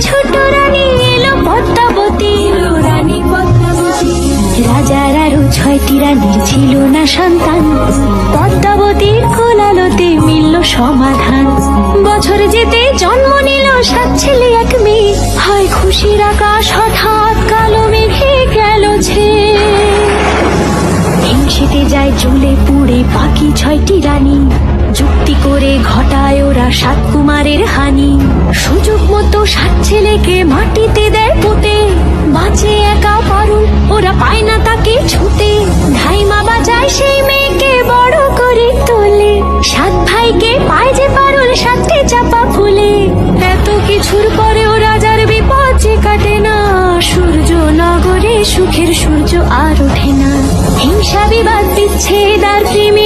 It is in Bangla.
ছোট রানী এলো পদ্মাবতী, রানী পদ্মাবতী। রাজার আরো 6টি রানীর ছিল না সন্তান, পদ্মাবতীর কোলালোতে মিলল সমাধান। বছর যেতে জন্ম নিল 7 ছেলে 1 মেয়ে, হয় খুশির আকাশ হঠাৎ কালো মেঘে গেল ছেয়ে। হিংসেতে যায় জ্বলে পুড়ে বাকি 6টি রানী, যুক্তি করে ঘটায় ওরা 7 কুমারের হানি। সুযোগ মতো 7 ছেলেকে মাটিতে দেয় পুঁতে, বাঁচে একা পারুল ওরা পায় না তাকে ছুতে। ধাইমা বাজায় সেই মেয়েকে বড় করে তোলে, 7 ভাইকে পায় যে পারুল 7টে চাপা ফুলে। এত কিছুর পরেও রাজার বিপদ যে কাটে না, সূর্য নগরে সুখের সূর্য আর ওঠে না। হিংসা বিবাদ বিচ্ছেদ আর প্রেমে